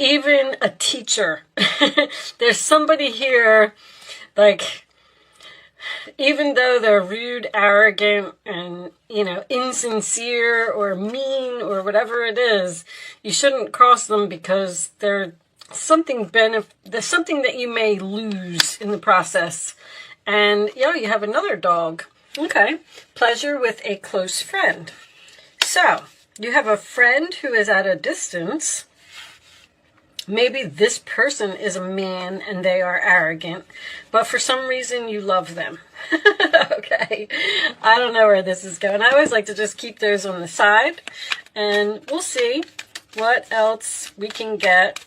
even a teacher. There's somebody here, like, even though they're rude, arrogant, and, you know, insincere or mean or whatever it is, you shouldn't cross them because there's something that you may lose in the process. And, you have another dog. Okay. Pleasure with a close friend. So, you have a friend who is at a distance. Maybe this person is a man and they are arrogant, but for some reason you love them. Okay. I don't know where this is going. I always like to just keep those on the side, and we'll see what else we can get.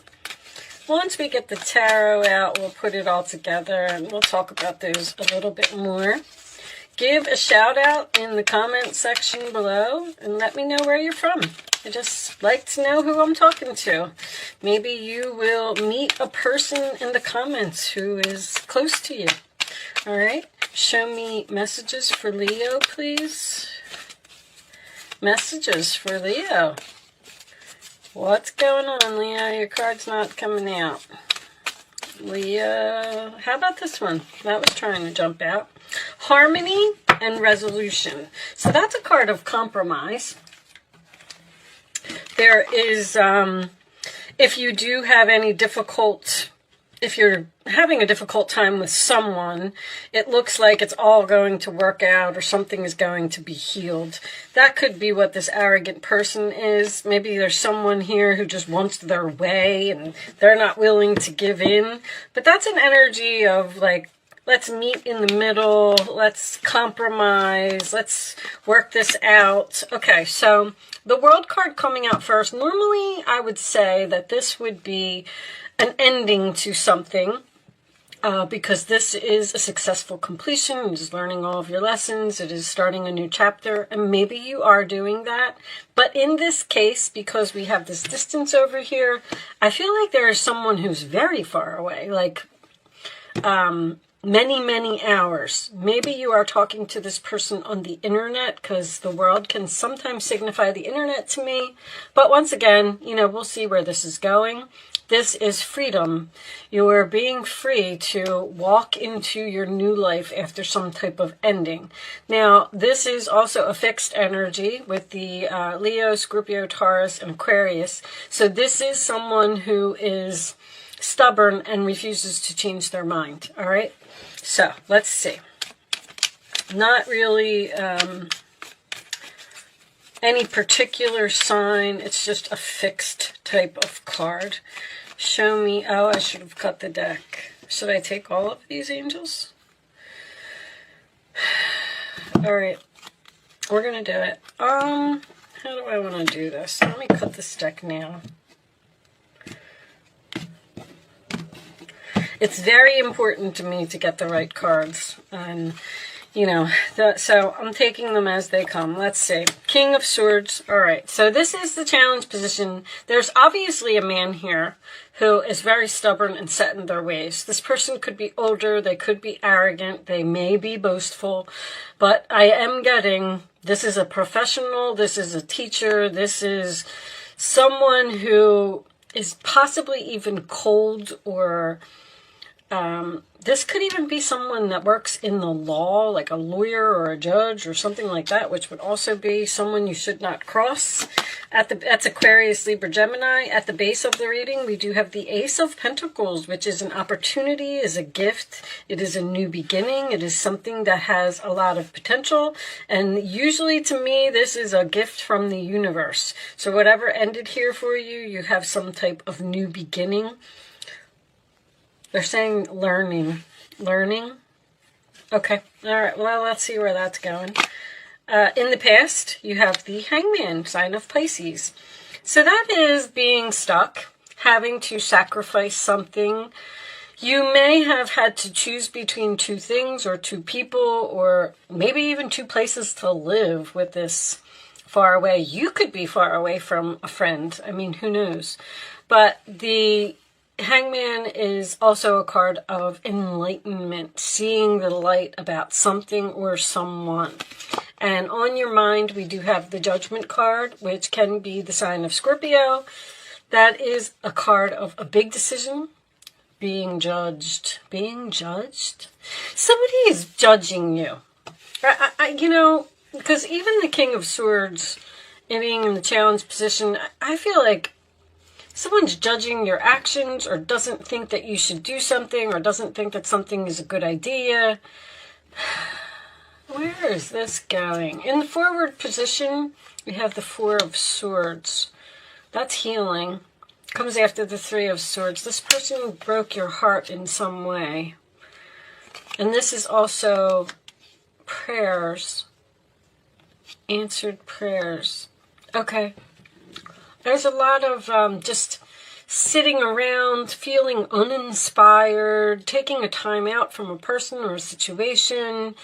Once we get the tarot out, we'll put it all together and we'll talk about those a little bit more. Give a shout out in the comment section below and let me know where you're from. I just like to know who I'm talking to. Maybe you will meet a person in the comments who is close to you. All right. Show me messages for Leo, please. Messages for Leo. What's going on, Leo? Your card's not coming out. Leo. How about this one? That was trying to jump out. Harmony and resolution. So that's a card of compromise. There is, if you do have any if you're having a difficult time with someone, it looks like it's all going to work out or something is going to be healed. That could be what this arrogant person is. Maybe there's someone here who just wants their way and they're not willing to give in. But that's an energy of like, let's meet in the middle, let's compromise, let's work this out. Okay, so the World card coming out first. Normally, I would say that this would be an ending to something because this is a successful completion. It is learning all of your lessons. It is starting a new chapter, and maybe you are doing that. But in this case, because we have this distance over here, I feel like there is someone who's very far away, like many, many hours. Maybe you are talking to this person on the internet, because the world can sometimes signify the internet to me. But once again, we'll see where this is going. This is freedom. You are being free to walk into your new life after some type of ending. Now, this is also a fixed energy with the Leo, Scorpio, Taurus, and Aquarius. So this is someone who is stubborn and refuses to change their mind. All right. So let's see. Not really any particular sign. It's just a fixed type of card. Show me. Oh, I should have cut the deck. Should I take all of these angels? All right. We're going to do it. How do I want to do this? Let me cut this deck now. It's very important to me to get the right cards. And, so I'm taking them as they come. Let's see. King of Swords. All right. So this is the challenge position. There's obviously a man here who is very stubborn and set in their ways. This person could be older. They could be arrogant. They may be boastful. But I am getting, this is a professional. This is a teacher. This is someone who is possibly even cold, or this could even be someone that works in the law, like a lawyer or a judge or something like that, which would also be someone you should not cross. That's Aquarius, Libra, Gemini. At the base of the reading, we do have the Ace of Pentacles, which is an opportunity, is a gift. It is a new beginning. It is something that has a lot of potential. And usually to me, this is a gift from the universe. So whatever ended here for you, you have some type of new beginning. They're saying learning. Learning? Okay. All right. Well, let's see where that's going. In the past, you have the Hangman, sign of Pisces. So that is being stuck, having to sacrifice something. You may have had to choose between two things or two people, or maybe even two places to live with this far away. You could be far away from a friend. I mean, who knows? But the Hangman is also a card of enlightenment, seeing the light about something or someone. And on your mind, we do have the Judgment card, which can be the sign of Scorpio, That is a card of a big decision, being judged. Being judged? Somebody is judging you. You know, because even the King of Swords, being in the challenge position, I feel like someone's judging your actions or doesn't think that you should do something or doesn't think that something is a good idea. Where is this going? In the forward position, we have the Four of Swords. That's healing. Comes after the Three of Swords. This person broke your heart in some way. And this is also prayers. Answered prayers. Okay. There's a lot of just sitting around, feeling uninspired, taking a time out from a person or a situation.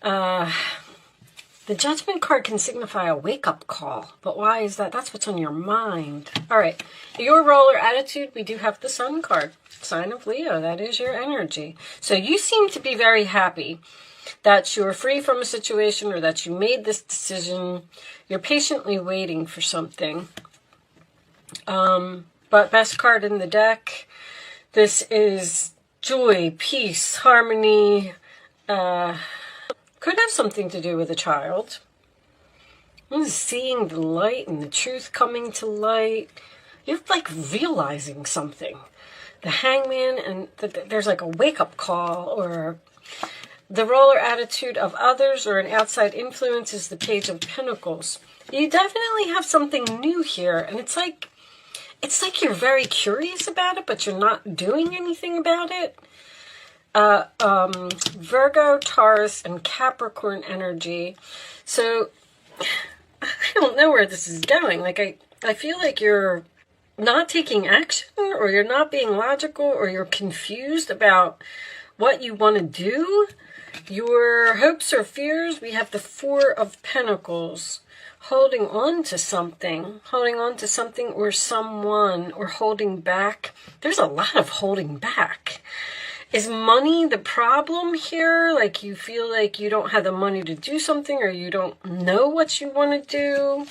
The Judgment card can signify a wake-up call. But why is that? That's what's on your mind. All right. Your role or attitude, we do have the Sun card. Sign of Leo. That is your energy. So you seem to be very happy that you're free from a situation or that you made this decision. You're patiently waiting for something. But best card in the deck, this is joy, peace, harmony. Could have something to do with a child. Seeing the light and the truth coming to light. You're like realizing something. The Hangman, and there's like a wake-up call, or the role or attitude of others or an outside influence is the Page of Pentacles. You definitely have something new here, and it's like you're very curious about it, but you're not doing anything about it. Virgo, Taurus, and Capricorn energy. So I don't know where this is going. Like I feel like you're not taking action, or you're not being logical, or you're confused about what you want to do. Your hopes or fears, we have the Four of Pentacles. Holding on to something or someone, or holding back. There's a lot of holding back. Is money the problem here? Like you feel like you don't have the money to do something, or you don't know what you want to do?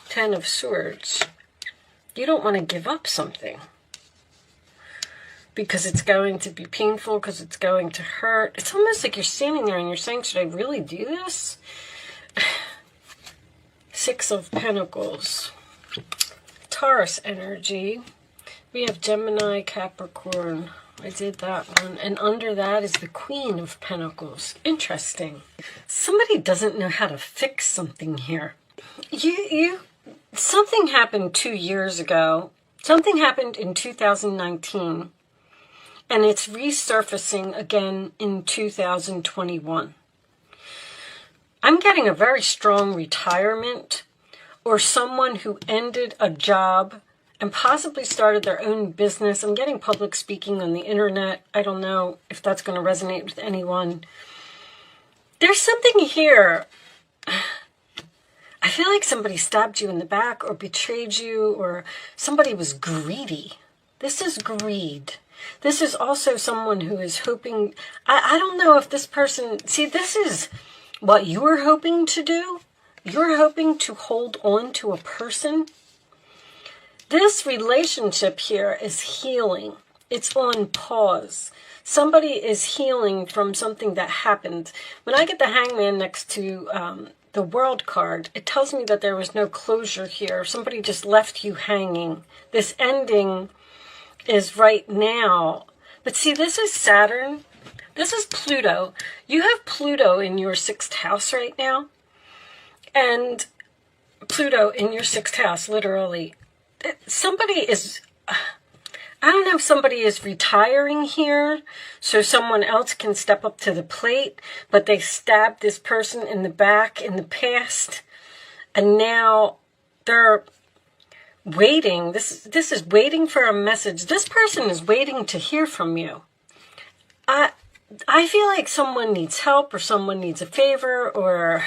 Ten of Swords. You don't want to give up something because it's going to be painful, because it's going to hurt. It's almost like you're standing there and you're saying, should I really do this? Six of Pentacles. Taurus energy. We have Gemini, Capricorn. I did that one. And under that is the Queen of Pentacles. Interesting. Somebody doesn't know how to fix something here. Something happened 2 years ago. Something happened in 2019. And it's resurfacing again in 2021. I'm getting a very strong retirement, or someone who ended a job and possibly started their own business. I'm getting public speaking on the internet. I don't know if that's going to resonate with anyone. There's something here. I feel like somebody stabbed you in the back or betrayed you, or somebody was greedy. This is greed. This is also someone who is hoping. I don't know if this person. See, this is what you're hoping to do. You're hoping to hold on to a person. This relationship here is healing. It's on pause. Somebody is healing from something that happened. When I get the Hangman next to the World card, it tells me that there was no closure here. Somebody just left you hanging. This ending is right now. But see, this is Saturn. This is Pluto. You have Pluto in your 6th house right now. And Pluto in your 6th house, literally. Somebody is, I don't know if somebody is retiring here so someone else can step up to the plate, but they stabbed this person in the back in the past, and now they're waiting. This is waiting for a message. This person is waiting to hear from you. I feel like someone needs help, or someone needs a favor, or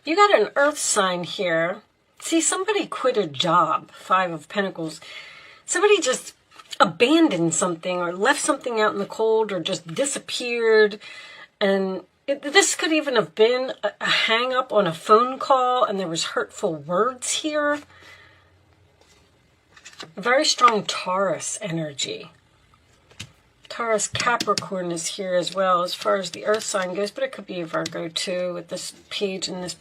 you got an earth sign here. See, somebody quit a job, 5 of Pentacles. Somebody just abandoned something, or left something out in the cold, or just disappeared. And this could even have been a hang-up on a phone call, and there was hurtful words here. A very strong Taurus energy. Taurus Capricorn is here as well as far as the earth sign goes, but it could be a Virgo too with this page and this.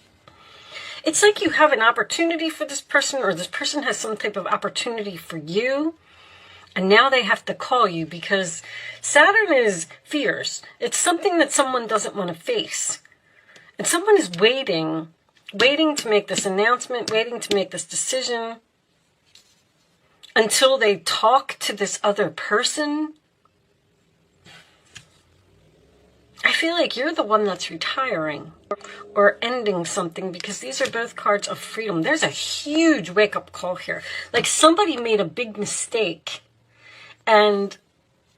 It's like you have an opportunity for this person, or this person has some type of opportunity for you, and now they have to call you because Saturn is fears. It's something that someone doesn't want to face. And someone is waiting to make this announcement, waiting to make this decision until they talk to this other person. I feel like you're the one that's retiring or ending something, because these are both cards of freedom. There's a huge wake-up call here. Like somebody made a big mistake and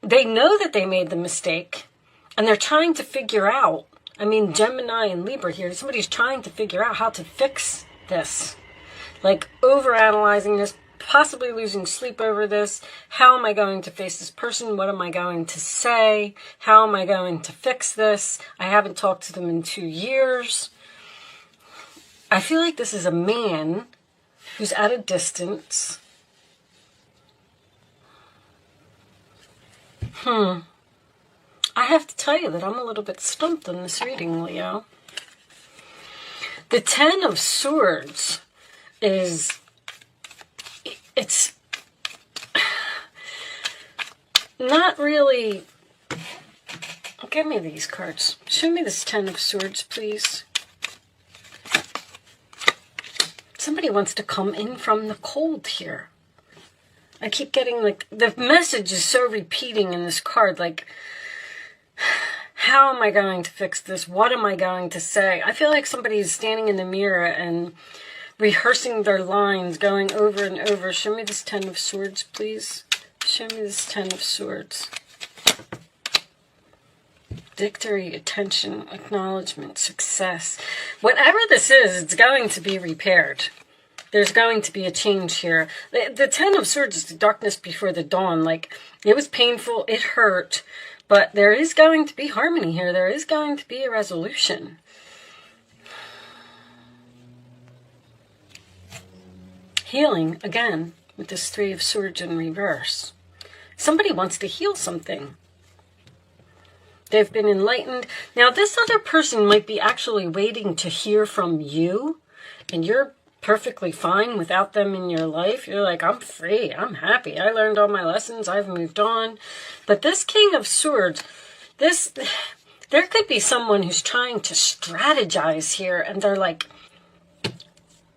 they know that they made the mistake and they're trying to figure out, I mean, Gemini and Libra here, somebody's trying to figure out how to fix this. Like overanalyzing this, possibly losing sleep over this. How am I going to face this person? What am I going to say? How am I going to fix this? I haven't talked to them in 2 years. I feel like this is a man who's at a distance. I have to tell you that I'm a little bit stumped on this reading, Leo. The Ten of Swords is... It's not really... Give me these cards. Show me this Ten of Swords, please. Somebody wants to come in from the cold here. I keep getting, like, the message is so repeating in this card, like, how am I going to fix this? What am I going to say? I feel like somebody is standing in the mirror and rehearsing their lines, going over and over. Show me this Ten of Swords, please. Show me this Ten of Swords. Victory, attention, acknowledgement, success. Whatever this is, it's going to be repaired. There's going to be a change here. The Ten of Swords is the darkness before the dawn. Like, it was painful, it hurt, but there is going to be harmony here. There is going to be a resolution. Healing, again, with this Three of Swords in reverse. Somebody wants to heal something. They've been enlightened. Now, this other person might be actually waiting to hear from you, and you're perfectly fine without them in your life. You're like, I'm free, I'm happy, I learned all my lessons, I've moved on. But this King of Swords, there could be someone who's trying to strategize here, and they're like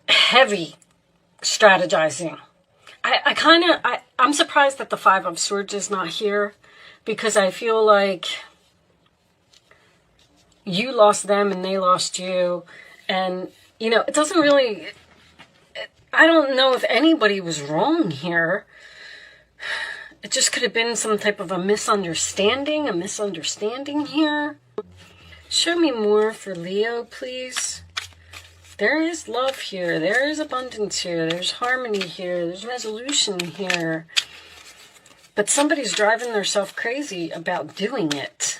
heavy strategizing. I'm surprised that the Five of Swords is not here, because I feel like you lost them and they lost you, and you know, it doesn't really, I don't know if anybody was wrong here. It just could have been some type of a misunderstanding here. Show me more for Leo, please. There is love here. There is abundance here. There's harmony here. There's resolution here. But somebody's driving themselves crazy about doing it.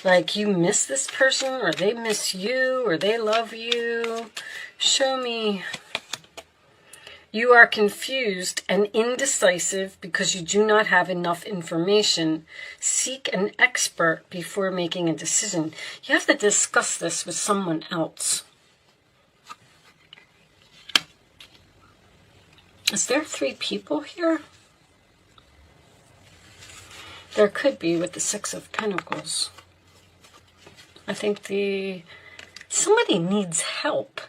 Like, you miss this person, or they miss you, or they love you. Show me. You are confused and indecisive because you do not have enough information. Seek an expert before making a decision. You have to discuss this with someone else. Is there 3 people here? There could be with the Six of Pentacles. I think somebody needs help.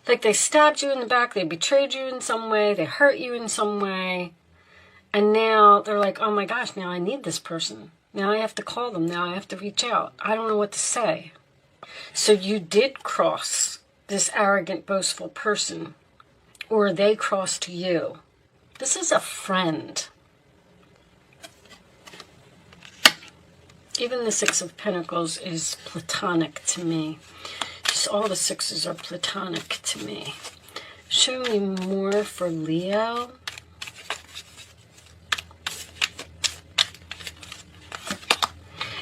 Like, they stabbed you in the back, they betrayed you in some way, they hurt you in some way, and now they're like, oh my gosh, now I need this person. Now I have to call them, now I have to reach out. I don't know what to say. So you did cross this arrogant, boastful person, or they crossed you. This is a friend. Even the Six of Pentacles is platonic to me. Just all the sixes are platonic to me. Show me more for Leo.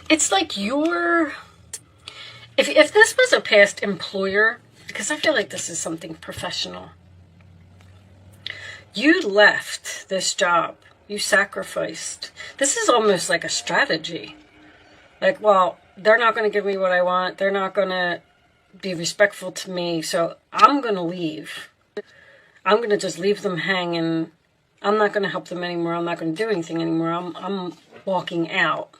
It's like you're... If this was a past employer, because I feel like this is something professional. You left this job. You sacrificed. This is almost like a strategy. Like, well, they're not going to give me what I want. They're not going to be respectful to me. So I'm going to leave. I'm going to just leave them hanging. I'm not going to help them anymore. I'm not going to do anything anymore. I'm walking out.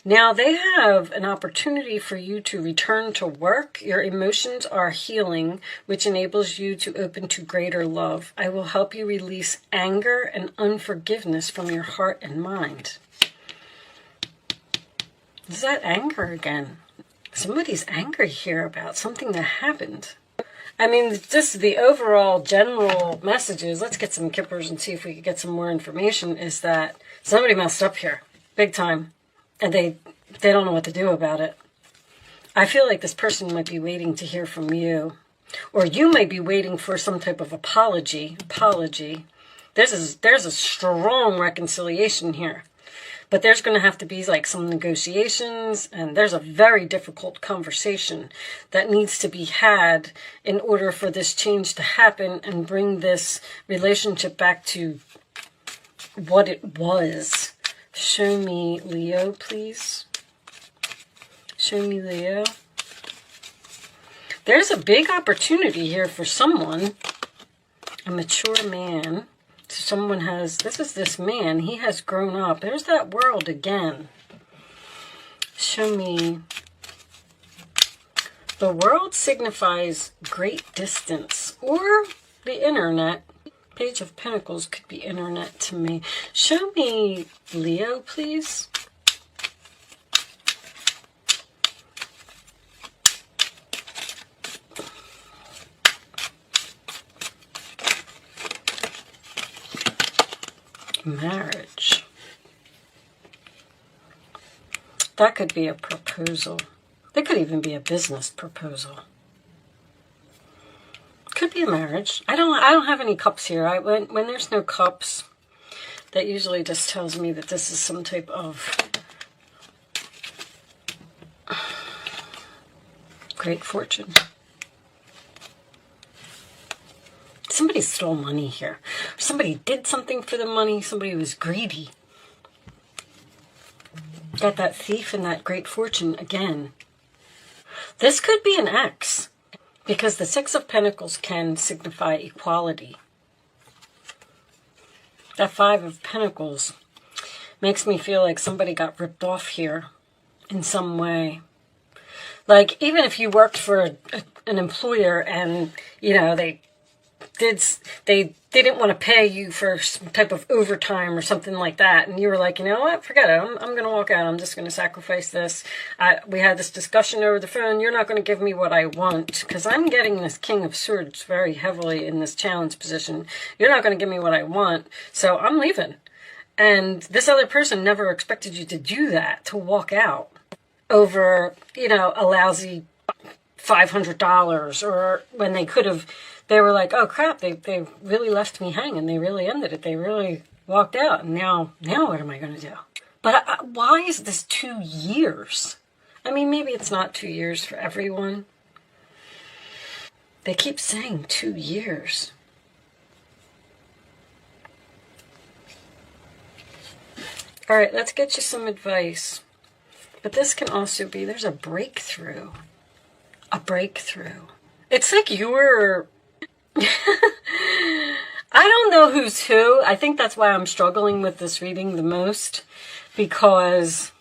Now they have an opportunity for you to return to work. Your emotions are healing, which enables you to open to greater love. I will help you release anger and unforgiveness from your heart and mind. Is that anger again? Somebody's angry here about something that happened. I mean, just the overall general messages, let's get some kippers and see if we can get some more information, is that somebody messed up here, big time. And they don't know what to do about it. I feel like this person might be waiting to hear from you. Or you might be waiting for some type of apology. There's a strong reconciliation here. But there's going to have to be like some negotiations. And there's a very difficult conversation that needs to be had in order for this change to happen and bring this relationship back to what it was. Show me Leo, please. Show me Leo. There's a big opportunity here for someone. A mature man. So someone has, this is this man. He has grown up. There's that world again. Show me. The world signifies great distance or the internet. Page of Pentacles could be internet to me. Show me Leo, please. Marriage. That could be a proposal. That could even be a business proposal. Could be a marriage. I don't have any cups here. When there's no cups, that usually just tells me that this is some type of great fortune. Somebody stole money here. Somebody did something for the money. Somebody was greedy. Got that thief and that great fortune again. This could be an ex. Because the Six of Pentacles can signify equality. That Five of Pentacles makes me feel like somebody got ripped off here in some way. Like, even if you worked for an employer and, you know, they didn't want to pay you for some type of overtime or something like that, and you were like, you know what, forget it, I'm going to walk out, I'm just going to sacrifice this. We had this discussion over the phone, you're not going to give me what I want, because I'm getting this King of Swords very heavily in this challenge position. You're not going to give me what I want, so I'm leaving. And this other person never expected you to do that, to walk out over, you know, a lousy $500, or when they could have. They were like, oh crap, they really left me hanging. They really ended it. They really walked out. And now what am I going to do? But why is this 2 years? I mean, maybe it's not 2 years for everyone. They keep saying 2 years. All right, let's get you some advice. But this can also be, there's a breakthrough. A breakthrough. It's like you're... I don't know who's who. I think that's why I'm struggling with this reading the most. Because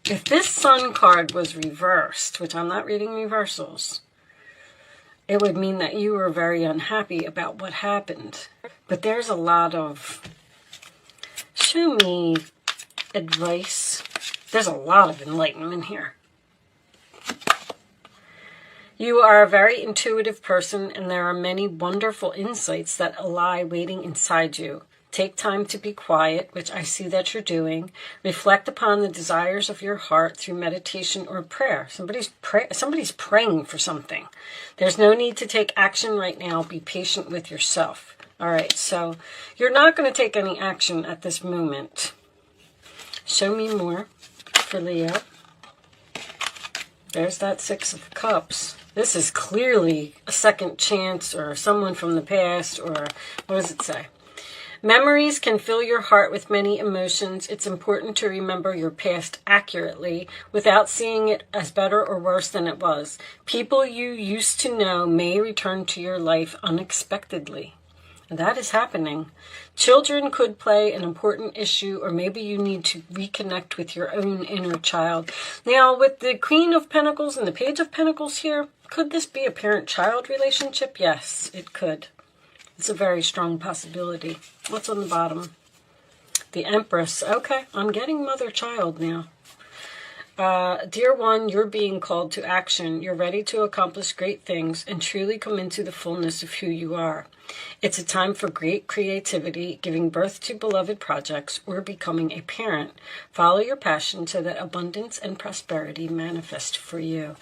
if this Sun card was reversed, which I'm not reading reversals, it would mean that you were very unhappy about what happened. But there's a lot of... Show me advice. There's a lot of enlightenment here. You are a very intuitive person, and there are many wonderful insights that lie waiting inside you. Take time to be quiet, which I see that you're doing. Reflect upon the desires of your heart through meditation or prayer. Somebody's praying for something. There's no need to take action right now. Be patient with yourself. All right, so you're not going to take any action at this moment. Show me more for Leo. There's that Six of Cups. This is clearly a second chance or someone from the past, or what does it say? Memories can fill your heart with many emotions. It's important to remember your past accurately without seeing it as better or worse than it was. People you used to know may return to your life unexpectedly. And that is happening. Children could play an important issue, or maybe you need to reconnect with your own inner child. Now, with the Queen of Pentacles and the Page of Pentacles here, could this be a parent-child relationship? Yes, it could. It's a very strong possibility. What's on the bottom? The Empress. Okay, I'm getting mother-child now. Dear one, you're being called to action. You're ready to accomplish great things and truly come into the fullness of who you are. It's a time for great creativity, giving birth to beloved projects, or becoming a parent. Follow your passion so that abundance and prosperity manifest for you.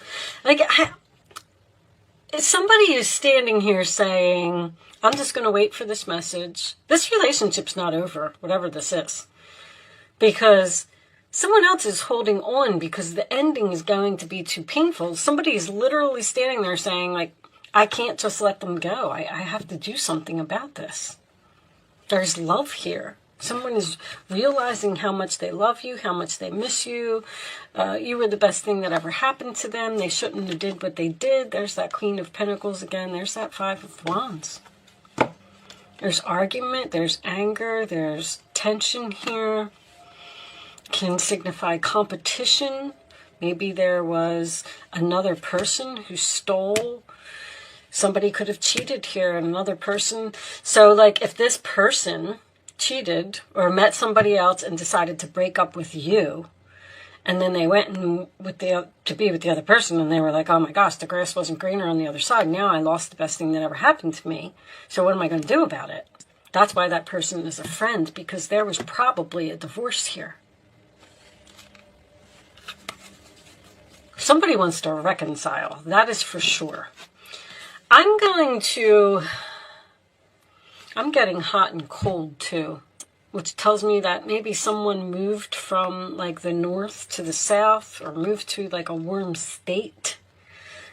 Like, somebody is standing here saying, I'm just going to wait for this message. This relationship's not over, whatever this is. Because someone else is holding on because the ending is going to be too painful. Somebody is literally standing there saying, like, I can't just let them go. I have to do something about this. There's love here. Someone is realizing how much they love you, how much they miss you. You were the best thing that ever happened to them. They shouldn't have did what they did. There's that Queen of Pentacles again. There's that Five of Wands. There's argument. There's anger. There's tension here. Can signify competition. Maybe there was another person who stole. Somebody could have cheated here, another person. So, like, if this person cheated or met somebody else and decided to break up with you, and then they went and to be with the other person, and they were like, oh my gosh, the grass wasn't greener on the other side. Now I lost the best thing that ever happened to me. So what am I going to do about it? That's why that person is a friend, because there was probably a divorce here. Somebody wants to reconcile. That is for sure. I'm getting hot and cold too, which tells me that maybe someone moved from like the north to the south, or moved to like a warm state.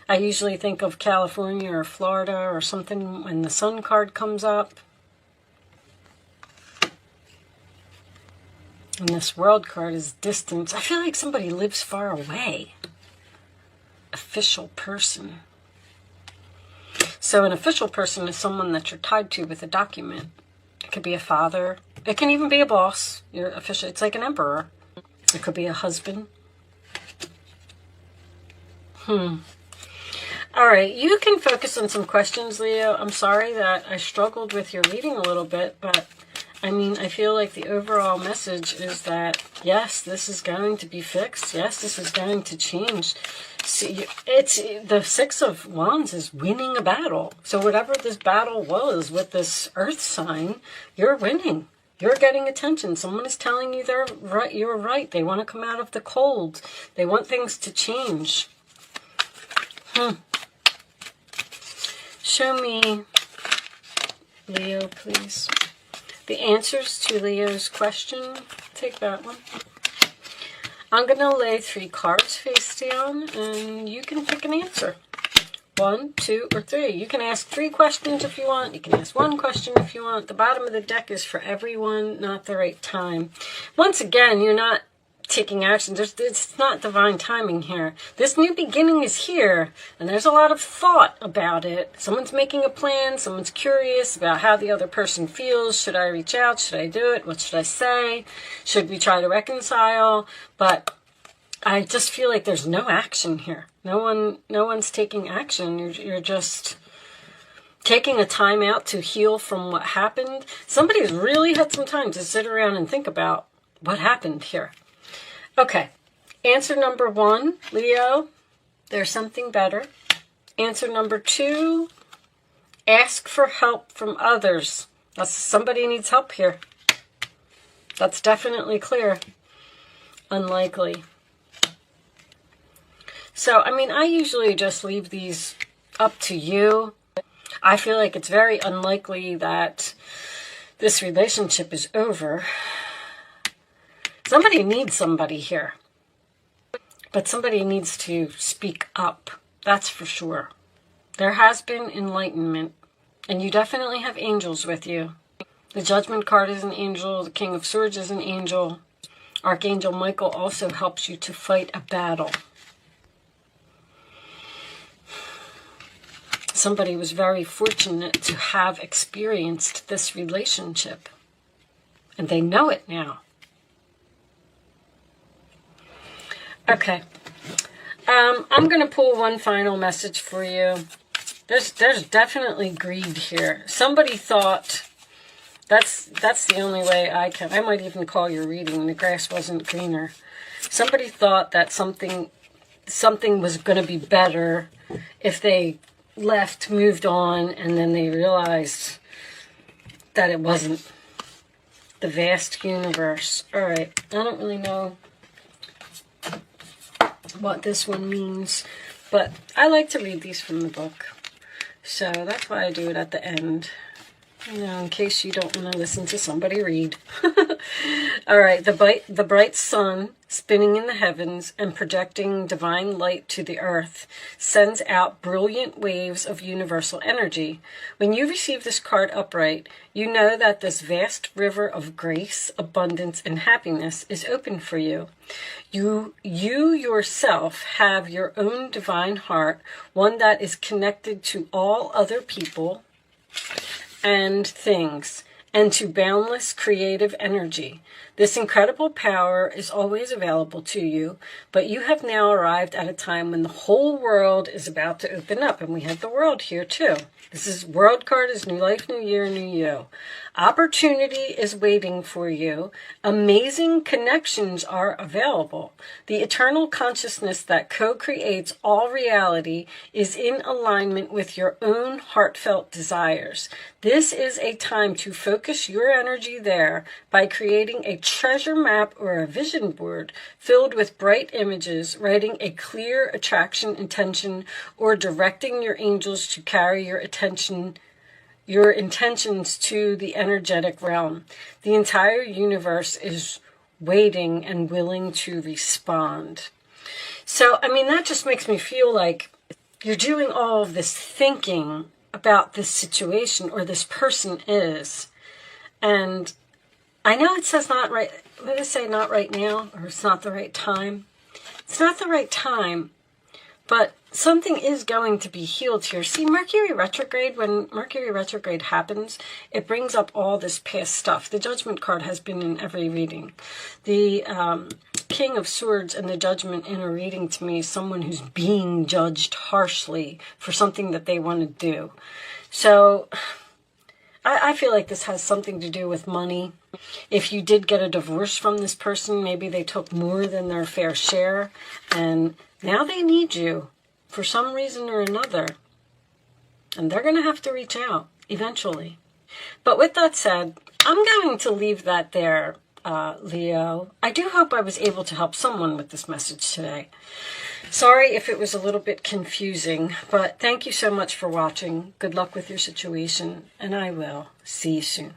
I usually think of California or Florida or something when the sun card comes up. And this world card is distance. I feel like somebody lives far away. Official person. So an official person is someone that you're tied to with a document. It could be a father. It can even be a boss. You're official. It's like an emperor. It could be a husband. All right. You can focus on some questions, Leo. I'm sorry that I struggled with your reading a little bit, but I mean, I feel like the overall message is that, yes, this is going to be fixed. Yes, this is going to change. See, it's the Six of Wands is winning a battle. So whatever this battle was with this earth sign, you're winning. You're getting attention. Someone is telling you they're right. You're right. They want to come out of the cold. They want things to change. Show me, Leo, please. The answers to Leo's question. Take that one. I'm going to lay 3 cards face down, and you can pick an answer. 1, 2, or 3. You can ask 3 questions if you want. You can ask 1 question if you want. The bottom of the deck is for everyone, not the right time. Once again, you're not taking action. It's not divine timing here. This new beginning is here, and there's a lot of thought about it. Someone's making a plan. Someone's curious about how the other person feels. Should I reach out? Should I do it? What should I say? Should we try to reconcile? But I just feel like there's no action here. No one's taking action. You're just taking a time out to heal from what happened. Somebody's really had some time to sit around and think about what happened here. Okay, answer number 1, Leo, there's something better. Answer number 2, ask for help from others. Somebody needs help here. That's definitely clear. Unlikely. So, I mean, I usually just leave these up to you. I feel like it's very unlikely that this relationship is over. Somebody needs somebody here. But somebody needs to speak up. That's for sure. There has been enlightenment, and you definitely have angels with you. The Judgment card is an angel. The King of Swords is an angel. Archangel Michael also helps you to fight a battle. Somebody was very fortunate to have experienced this relationship, and they know it now. Okay. I'm going to pull one final message for you. There's definitely greed here. Somebody thought, that's the only way I might even call your reading, the grass wasn't greener. Somebody thought that something was going to be better if they left, moved on, and then they realized that it wasn't. The vast universe. All right. I don't really know what this one means, but I like to read these from the book, so that's why I do it at the end, you know, in case you don't want to listen to somebody read. All right, the bright sun spinning in the heavens and projecting divine light to the earth sends out brilliant waves of universal energy. When you receive this card upright, you know that this vast river of grace, abundance, and happiness is open for you. You yourself have your own divine heart, one that is connected to all other people and things, and to boundless creative energy. This incredible power is always available to you, but you have now arrived at a time when the whole world is about to open up, and we have the world here too. This is World card is new life, new year, new you. Opportunity is waiting for you. Amazing connections are available. The eternal consciousness that co-creates all reality is in alignment with your own heartfelt desires. This is a time to focus your energy there by creating a treasure map or a vision board filled with bright images, writing a clear attraction intention, or directing your angels to carry your intentions to the energetic realm. The entire universe is waiting and willing to respond. So, I mean, that just makes me feel like you're doing all of this thinking about this situation or this person is. And I know it says not right, what did it say, not right now, or it's not the right time. It's not the right time, but something is going to be healed here. See, Mercury retrograde, when Mercury retrograde happens, it brings up all this past stuff. The Judgment card has been in every reading. The King of Swords and the Judgment in a reading to me is someone who's being judged harshly for something that they want to do. So I feel like this has something to do with money. If you did get a divorce from this person, maybe they took more than their fair share, and now they need you for some reason or another. And they're going to have to reach out eventually. But with that said, I'm going to leave that there, Leo. I do hope I was able to help someone with this message today. Sorry if it was a little bit confusing, but thank you so much for watching. Good luck with your situation, and I will see you soon.